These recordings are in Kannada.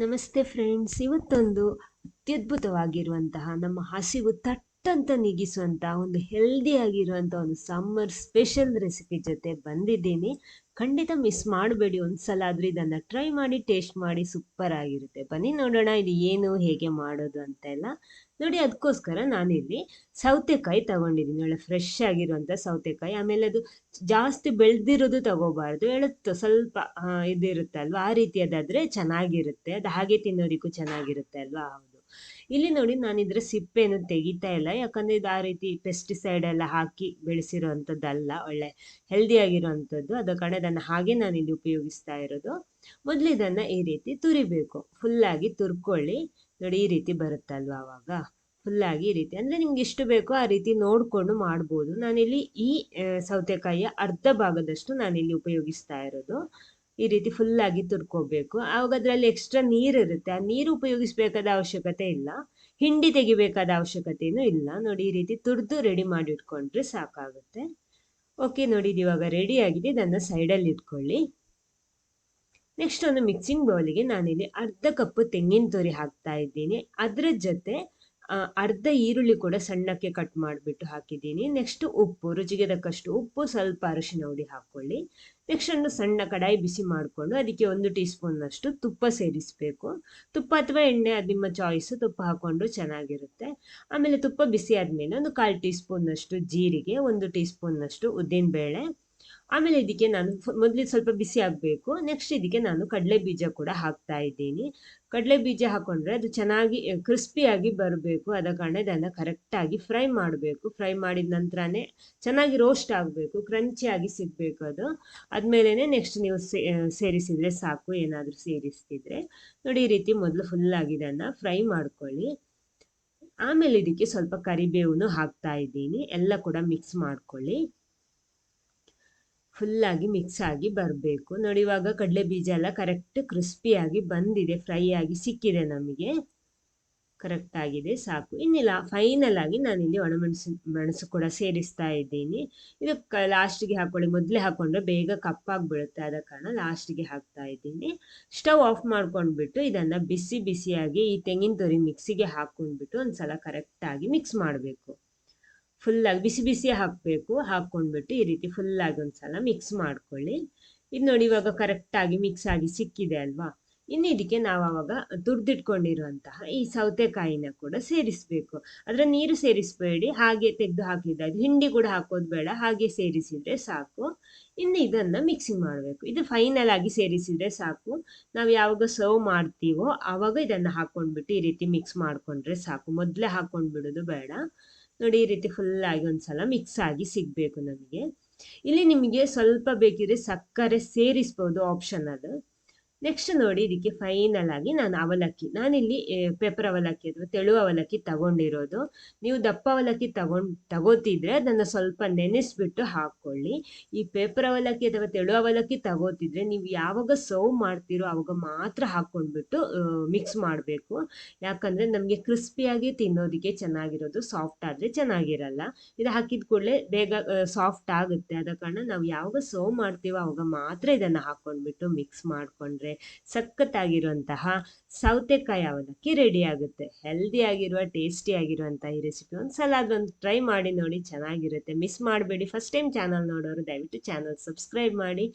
ನಮಸ್ತೆ ಫ್ರೆಂಡ್ಸ್, ಇವತ್ತೊಂದು ಅತ್ಯದ್ಭುತವಾಗಿರುವಂತಹ ನಮ್ಮ ಹಸಿವು ತಟ್ಟಂತ ನೀಗಿಸುವಂತಹ ಒಂದು ಹೆಲ್ದಿ ಆಗಿರುವಂಥ ಒಂದು ಸಮ್ಮರ್ ಸ್ಪೆಷಲ್ ರೆಸಿಪಿ ಜೊತೆ ಬಂದಿದ್ದೀನಿ. ಖಂಡಿತ ಮಿಸ್ ಮಾಡಬೇಡಿ. ಒಂದ್ಸಲ ಆದ್ರೂ ಇದನ್ನು ಟ್ರೈ ಮಾಡಿ, ಟೇಸ್ಟ್ ಮಾಡಿ. ಸೂಪರ್ ಆಗಿರುತ್ತೆ. ಬನ್ನಿ ನೋಡೋಣ ಇದು ಏನು ಹೇಗೆ ಮಾಡೋದು ಅಂತೆಲ್ಲ. ನೋಡಿ, ಅದಕ್ಕೋಸ್ಕರ ನಾನಿಲ್ಲಿ ಸೌತೆಕಾಯಿ ತಗೊಂಡಿದ್ದೀನಿ. ಒಳ್ಳೆ ಫ್ರೆಶ್ ಆಗಿರುವಂಥ ಸೌತೆಕಾಯಿ. ಆಮೇಲೆ ಅದು ಜಾಸ್ತಿ ಬೆಳೆದಿರೋದು ತಗೋಬಾರ್ದು, ಎಳುತ್ತು ಸ್ವಲ್ಪ ಇದಿರುತ್ತೆ ಅಲ್ವಾ, ಆ ರೀತಿಯದಾದ್ರೆ ಚೆನ್ನಾಗಿರುತ್ತೆ. ಅದು ಹಾಗೆ ತಿನ್ನೋದಕ್ಕೂ ಚೆನ್ನಾಗಿರುತ್ತೆ ಅಲ್ವಾ. ಹೌದು, ಇಲ್ಲಿ ನೋಡಿ ನಾನು ಇದ್ರ ಸಿಪ್ಪೆಯನ್ನು ತೆಗಿತಾ ಇಲ್ಲ, ಯಾಕಂದ್ರೆ ಇದು ಆ ರೀತಿ ಪೆಸ್ಟಿಸೈಡ್ ಎಲ್ಲ ಹಾಕಿ ಬೆಳೆಸಿರೋ ಅಂಥದ್ದಲ್ಲ, ಒಳ್ಳೆ ಹೆಲ್ದಿ ಆಗಿರೋವಂಥದ್ದು. ಅದ ಕಾರಣ ಇದನ್ನು ಹಾಗೆ ನಾನಿಲ್ಲಿ ಉಪಯೋಗಿಸ್ತಾ ಇರೋದು. ಮೊದಲು ಇದನ್ನ ಈ ರೀತಿ ತುರಿಬೇಕು. ಫುಲ್ಲಾಗಿ ತುರ್ಕೊಳ್ಳಿ. ನೋಡಿ, ಈ ರೀತಿ ಬರುತ್ತಲ್ವಾ, ಅವಾಗ ಫುಲ್ಲಾಗಿ ಈ ರೀತಿ ಅಂದರೆ ನಿಮ್ಗೆ ಎಷ್ಟು ಬೇಕೋ ಆ ರೀತಿ ನೋಡಿಕೊಂಡು ಮಾಡ್ಬೋದು. ನಾನಿಲ್ಲಿ ಈ ಸೌತೆಕಾಯಿಯ ಅರ್ಧ ಭಾಗದಷ್ಟು ನಾನಿಲ್ಲಿ ಉಪಯೋಗಿಸ್ತಾ ಇರೋದು. ಈ ರೀತಿ ಫುಲ್ಲಾಗಿ ತುರ್ಕೋಬೇಕು. ಆವಾಗ ಅದರಲ್ಲಿ ಎಕ್ಸ್ಟ್ರಾ ನೀರು ಇರುತ್ತೆ, ಆ ನೀರು ಉಪಯೋಗಿಸ್ಬೇಕಾದ ಅವಶ್ಯಕತೆ ಇಲ್ಲ, ಹಿಂಡಿ ತೆಗಿಬೇಕಾದ ಅವಶ್ಯಕತೆಯೂ ಇಲ್ಲ. ನೋಡಿ, ಈ ರೀತಿ ತುರಿದು ರೆಡಿ ಮಾಡಿ ಇಟ್ಕೊಂಡ್ರೆ ಸಾಕಾಗುತ್ತೆ. ಓಕೆ, ನೋಡಿ ಇದು ಇವಾಗ ರೆಡಿ ಆಗಿದೆ. ಇದನ್ನು ಸೈಡಲ್ಲಿ ಇಟ್ಕೊಳ್ಳಿ. ನೆಕ್ಸ್ಟ್ ಒಂದು ಮಿಕ್ಸಿಂಗ್ ಬೌಲಿಗೆ ನಾನಿಲ್ಲಿ ಅರ್ಧ ಕಪ್ ತೆಂಗಿನ ತುರಿ ಹಾಕ್ತಾ ಇದ್ದೀನಿ. ಅದರ ಜೊತೆ ಅರ್ಧ ಈರುಳ್ಳಿ ಕೂಡ ಸಣ್ಣಕ್ಕೆ ಕಟ್ ಮಾಡಿಬಿಟ್ಟು ಹಾಕಿದ್ದೀನಿ. ನೆಕ್ಸ್ಟ್ ಉಪ್ಪು, ರುಚಿಗೆ ತಕ್ಕಷ್ಟು ಉಪ್ಪು, ಸ್ವಲ್ಪ ಅರಿಶಿನ ಹುಡಿ ಹಾಕ್ಕೊಳ್ಳಿ. ನೆಕ್ಸ್ಟ್ ಒಂದು ಸಣ್ಣ ಕಡಾಯಿ ಬಿಸಿ ಮಾಡಿಕೊಂಡು ಅದಕ್ಕೆ 1 ಟೀ ಸ್ಪೂನ್ನಷ್ಟು ತುಪ್ಪ ಸೇರಿಸಬೇಕು. ತುಪ್ಪ ಅಥವಾ ಎಣ್ಣೆ, ಅದು ನಿಮ್ಮ ಚಾಯ್ಸು. ತುಪ್ಪ ಹಾಕ್ಕೊಂಡು ಚೆನ್ನಾಗಿರುತ್ತೆ. ಆಮೇಲೆ ತುಪ್ಪ ಬಿಸಿ ಆದಮೇಲೆ ಒಂದು 1/4 ಟೀ ಸ್ಪೂನ್ನಷ್ಟು ಜೀರಿಗೆ, 1 ಟೀ ಸ್ಪೂನ್ನಷ್ಟು ಉದ್ದಿನಬೇಳೆ. ಆಮೇಲೆ ಇದಕ್ಕೆ ನಾನು ಮೊದಲು ಸ್ವಲ್ಪ ಬಿಸಿ ಆಗಬೇಕು. ನೆಕ್ಸ್ಟ್ ಇದಕ್ಕೆ ನಾನು ಕಡಲೆ ಬೀಜ ಕೂಡ ಹಾಕ್ತಾ ಇದ್ದೀನಿ. ಕಡಲೆ ಬೀಜ ಹಾಕೊಂಡ್ರೆ ಅದು ಚೆನ್ನಾಗಿ ಕ್ರಿಸ್ಪಿಯಾಗಿ ಬರಬೇಕು. ಆದ ಕಾರಣ ಇದನ್ನು ಕರೆಕ್ಟಾಗಿ ಫ್ರೈ ಮಾಡಬೇಕು. ಫ್ರೈ ಮಾಡಿದ ನಂತರನೇ ಚೆನ್ನಾಗಿ ರೋಸ್ಟ್ ಆಗಬೇಕು, ಕ್ರಂಚಿಯಾಗಿ ಸಿಗಬೇಕು ಅದು. ಆದಮೇಲೆ ನೆಕ್ಸ್ಟ್ ನೀವು ಸೇರಿಸಿದರೆ ಸಾಕು, ಏನಾದರೂ ಸೇರಿಸ್ತಿದ್ರೆ. ನೋಡಿ, ಈ ರೀತಿ ಮೊದಲು ಫುಲ್ಲಾಗಿ ಇದನ್ನು ಫ್ರೈ ಮಾಡ್ಕೊಳ್ಳಿ. ಆಮೇಲೆ ಇದಕ್ಕೆ ಸ್ವಲ್ಪ ಕರಿಬೇವನ್ನು ಹಾಕ್ತಾ ಇದ್ದೀನಿ. ಎಲ್ಲ ಕೂಡ ಮಿಕ್ಸ್ ಮಾಡ್ಕೊಳ್ಳಿ. ಫುಲ್ಲಾಗಿ ಮಿಕ್ಸ್ ಆಗಿ ಬರಬೇಕು. ನೋಡಿ, ಇವಾಗ ಕಡಲೆ ಬೀಜ ಎಲ್ಲ ಕರೆಕ್ಟ್ ಕ್ರಿಸ್ಪಿಯಾಗಿ ಬಂದಿದೆ, ಫ್ರೈ ಆಗಿ ಸಿಕ್ಕಿದೆ ನಮಗೆ. ಕರೆಕ್ಟ್ ಆಗಿದೆ, ಸಾಕು. ಇನ್ನಿಲ್ಲ, ಫೈನಲ್ ಆಗಿ ನಾನಿಲ್ಲಿ ಮೆಣಸು ಕೂಡ ಸೇರಿಸ್ತಾ ಇದ್ದೀನಿ. ಇದು ಲಾಸ್ಟಿಗೆ ಹಾಕೊಳ್ಳಿ. ಮೊದಲೇ ಹಾಕೊಂಡ್ರೆ ಬೇಗ ಕಪ್ಪಾಗಿಬಿಡುತ್ತೆ, ಆದ ಕಾರಣ ಲಾಸ್ಟಿಗೆ ಹಾಕ್ತಾ ಇದ್ದೀನಿ. ಸ್ಟವ್ ಆಫ್ ಮಾಡ್ಕೊಂಡ್ಬಿಟ್ಟು ಇದನ್ನು ಬಿಸಿ ಬಿಸಿಯಾಗಿ ಈ ತೆಂಗಿನ ತುರಿ ಮಿಕ್ಸಿಗೆ ಹಾಕ್ಕೊಂಡ್ಬಿಟ್ಟು ಒಂದ್ಸಲ ಕರೆಕ್ಟಾಗಿ ಮಿಕ್ಸ್ ಮಾಡಬೇಕು. ಫುಲ್ಲಾಗಿ ಬಿಸಿ ಬಿಸಿ ಹಾಕಬೇಕು. ಹಾಕ್ಕೊಂಡ್ಬಿಟ್ಟು ಈ ರೀತಿ ಫುಲ್ಲಾಗಿ ಒಂದ್ಸಲ ಮಿಕ್ಸ್ ಮಾಡ್ಕೊಳ್ಳಿ. ಇದು ನೋಡಿ, ಇವಾಗ ಕರೆಕ್ಟಾಗಿ ಮಿಕ್ಸ್ ಆಗಿ ಸಿಕ್ಕಿದೆ ಅಲ್ವಾ. ಇನ್ನು ಇದಕ್ಕೆ ನಾವು ಆವಾಗ ತುರಿದಿಟ್ಕೊಂಡಿರುವಂತಹ ಈ ಸೌತೆಕಾಯಿನ ಕೂಡ ಸೇರಿಸಬೇಕು. ಅದರ ನೀರು ಸೇರಿಸಬೇಡಿ, ಹಾಗೆ ತೆಗೆದು ಹಾಕಿದ್ದು. ಹಿಂಡಿ ಕೂಡ ಹಾಕೋದು ಬೇಡ, ಹಾಗೆ ಸೇರಿಸಿದರೆ ಸಾಕು. ಇನ್ನು ಇದನ್ನು ಮಿಕ್ಸಿಂಗ್ ಮಾಡಬೇಕು. ಇದು ಫೈನಲ್ ಆಗಿ ಸೇರಿಸಿದರೆ ಸಾಕು. ನಾವು ಯಾವಾಗ ಸರ್ವ್ ಮಾಡ್ತೀವೋ ಆವಾಗ ಇದನ್ನು ಹಾಕ್ಕೊಂಡ್ಬಿಟ್ಟು ಈ ರೀತಿ ಮಿಕ್ಸ್ ಮಾಡಿಕೊಂಡ್ರೆ ಸಾಕು. ಮೊದಲೇ ಹಾಕ್ಕೊಂಡ್ಬಿಡೋದು ಬೇಡ. ನೋಡಿ, ಈ ರೀತಿ ಫುಲ್ಲಾಗಿ ಒಂದ್ಸಲ ಮಿಕ್ಸ್ ಆಗಿ ಸಿಗಬೇಕು ನಮಗೆ. ಇಲ್ಲಿ ನಿಮಗೆ ಸ್ವಲ್ಪ ಬೇಕಿದ್ರೆ ಸಕ್ಕರೆ ಸೇರಿಸ್ಬೋದು, ಆಪ್ಷನ್ ಅದು. ನೆಕ್ಸ್ಟ್ ನೋಡಿ, ಇದಕ್ಕೆ ಫೈನಲ್ ಆಗಿ ನಾನು ಅವಲಕ್ಕಿ, ನಾನಿಲ್ಲಿ ಪೆಪ್ಪರ್ ಅವಲಕ್ಕಿ ಅಥವಾ ತೆಳು ಅವಲಕ್ಕಿ ತಗೊಂಡಿರೋದು. ನೀವು ದಪ್ಪ ಅವಲಕ್ಕಿ ತಗೋತಿದ್ರೆ ಅದನ್ನು ಸ್ವಲ್ಪ ನೆನೆಸ್ಬಿಟ್ಟು ಹಾಕ್ಕೊಳ್ಳಿ. ಈ ಪೇಪರ್ ಅವಲಕ್ಕಿ ಅಥವಾ ತೆಳು ಅವಲಕ್ಕಿ ತಗೋತಿದ್ರೆ ನೀವು ಯಾವಾಗ ಸರ್ವ್ ಮಾಡ್ತೀರೋ ಆವಾಗ ಮಾತ್ರ ಹಾಕ್ಕೊಂಡ್ಬಿಟ್ಟು ಮಿಕ್ಸ್ ಮಾಡಬೇಕು. ಯಾಕಂದರೆ ನಮಗೆ ಕ್ರಿಸ್ಪಿಯಾಗಿ ತಿನ್ನೋದಕ್ಕೆ ಚೆನ್ನಾಗಿರೋದು, ಸಾಫ್ಟ್ ಆದರೆ ಚೆನ್ನಾಗಿರಲ್ಲ. ಇದು ಹಾಕಿದ ಕೂಡಲೇ ಬೇಗ ಸಾಫ್ಟ್ ಆಗುತ್ತೆ. ಆದ ಕಾರಣ ನಾವು ಯಾವಾಗ ಸರ್ವ್ ಮಾಡ್ತೀವೋ ಆವಾಗ ಮಾತ್ರ ಇದನ್ನು ಹಾಕ್ಕೊಂಡ್ಬಿಟ್ಟು ಮಿಕ್ಸ್ ಮಾಡಿಕೊಂಡ್ರೆ ಸಖತ್ತಾಗಿರುವಂತಹ ಸೌತೆಕಾಯಿ ಅವಲಕ್ಕಿ ರೆಡಿ ಆಗುತ್ತೆ. ಹೆಲ್ದಿ ಆಗಿರುವ, ಟೇಸ್ಟಿ ಆಗಿರುವಂತಹ ಈ ರೆಸಿಪಿ ಒಂದ್ಸಲ ಅದೊಂದು ಟ್ರೈ ಮಾಡಿ ನೋಡಿ, ಚೆನ್ನಾಗಿರುತ್ತೆ. ಮಿಸ್ ಮಾಡಬೇಡಿ. ಫಸ್ಟ್ ಟೈಮ್ ಚಾನಲ್ ನೋಡೋರು ದಯವಿಟ್ಟು ಚಾನಲ್ ಸಬ್ಸ್ಕ್ರೈಬ್ ಮಾಡಿ.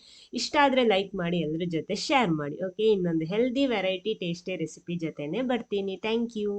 ಇಷ್ಟ ಆದರೆ ಲೈಕ್ ಮಾಡಿ, ಎಲ್ಲರ ಜೊತೆ ಶೇರ್ ಮಾಡಿ. ಓಕೆ, ಇನ್ನೊಂದು ಹೆಲ್ದಿ ವೆರೈಟಿ ಟೇಸ್ಟಿ ರೆಸಿಪಿ ಜೊತೆನೆ ಬರ್ತೀನಿ. Thank you.